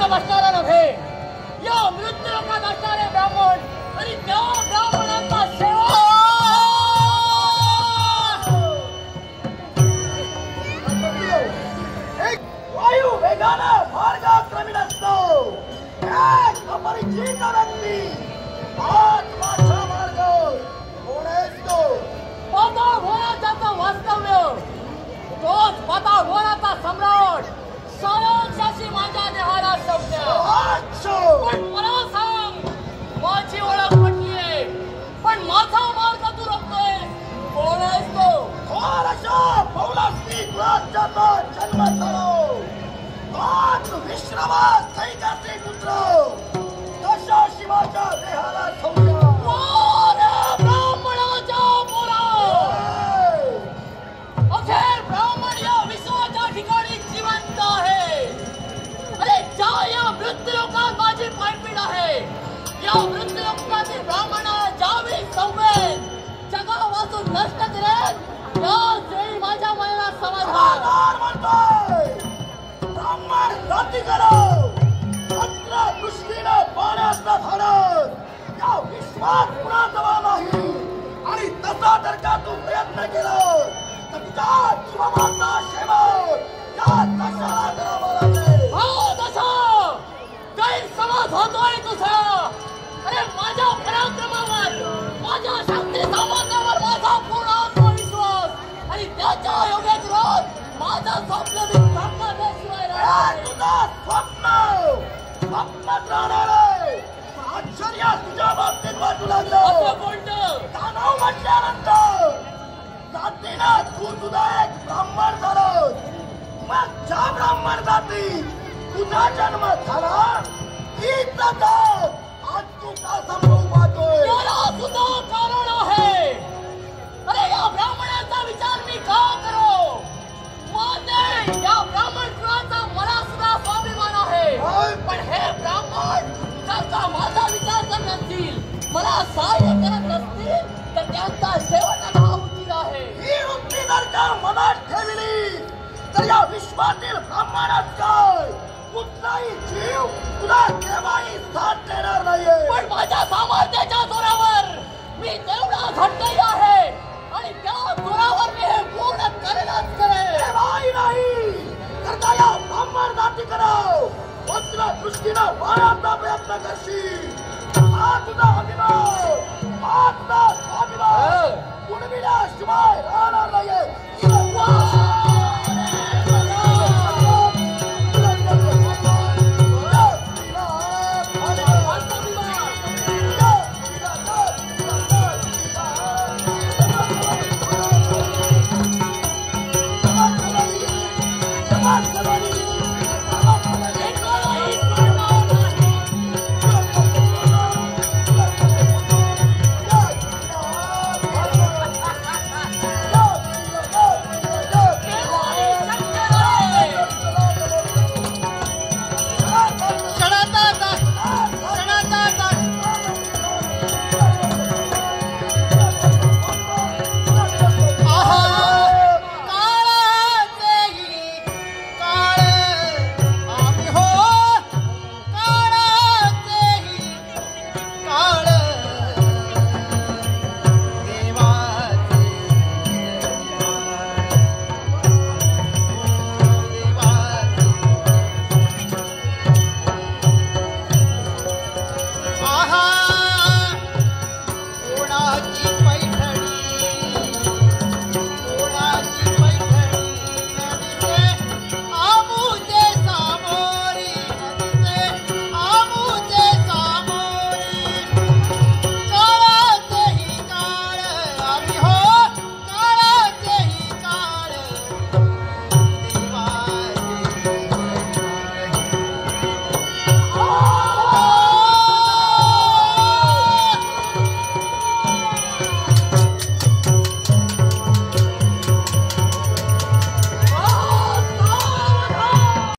लोकात असणारा नव्हे, या मृत्यू लोकात असणारे ब्राह्मण आणि त्या ब्राह्मणांचा सेवा वायू वेगानं मार्गाक्रमीण असतो. एक अपरिचित व्यक्ती हात माझा मार्ग कोण असतो? पाताळ भोळाचं वास्तव्य, तोच पाताळ भोळाचा सम्राट सारांशाशी माझ्या देहाला शब्द. पण मला सांग, माझी ओळख म्हटलीये, पण माझा मार्ग तू रोखतोय, कोण असतो? कोण अशा पौलास्मी कुळाचा जन्म झालो, तोच विश्रामात सैन्याचे पुत्र तशा शिवाच्या देहाला शौर्य. ब्राह्मणाच्या पोरा, अखेर ब्राह्मण या विश्वाच्या ठिकाणी जिवंत आहे. अरे ज्या या मृत्यूलोकात माझी पायपीट आहे, या मृत्यूलोकातील ब्राह्मणाला ज्यावेळी संवेद जगापासून नष्ट करेल, त्याच वेळी माझ्या मनाला समाधान म्हणतोय. ब्राह्मण जाती करो पत्र दृष्टीनं पाण्यातला धाडत या विश्वात पुन्हा जवळ नाही. आणि तसा जर का तू प्रयत्न केला तर तुझ्या जीवाचा शेवट या दशाला करावा लागेल. हो दशा, गैरसमज होतोय तुझा. अरे माझ्या पराक्रमावर, माझ्या शक्ती सामर्थ्यावर माझा पूर्ण आत्मविश्वास आणि त्याच्या योग्य विरोध माझा स्वप्न दिसल्याशिवाय तुझा स्वप्नच राहणार आहे. आश्चर्य तुझ्या बाबतीत वाटू लागलं. असं कोणतं? दानव म्हटल्यानंतर जातीनं तू तुझा एक ब्राह्मण झालं. मग ज्या ब्राह्मण जाती तुझा जन्म झाला तीच जात आज तू का संभवू पाहतोय? याला सुद्धा कारण आहे. अरे या ब्राह्मणाचा विचार मी का करो? मान्य, या ब्राह्मण कुळाचा मला सुद्धा स्वाभिमान आहे. पण हे ब्राह्मण जर का माझा विचार करत नसतील, मला सहाय्य करत नसतील, तर त्यांचा शेवट हा उचित आहे. ही वृत्ती जर का मनात ठेवली तर या विश्वातील ब्राह्मणात काय कुठलाही जीव तुला केव्हाही साथ देणार नाहीये. पण माझ्या सामर्थ्याच्या जोरावर मी तेवढा झटकही आहे आणि त्या जोरावर मी हे पूर्ण करेनच करेन. केव्हाही नाही करता या ब्राह्मण जाती कराव पत्र दृष्टीनं पाण्याचा प्रयत्न करशील. हा तुझा अभिमान, हा तुझा स्वाभिमान कुणबिल्याशिवाय राहणार नाहीये. Come on,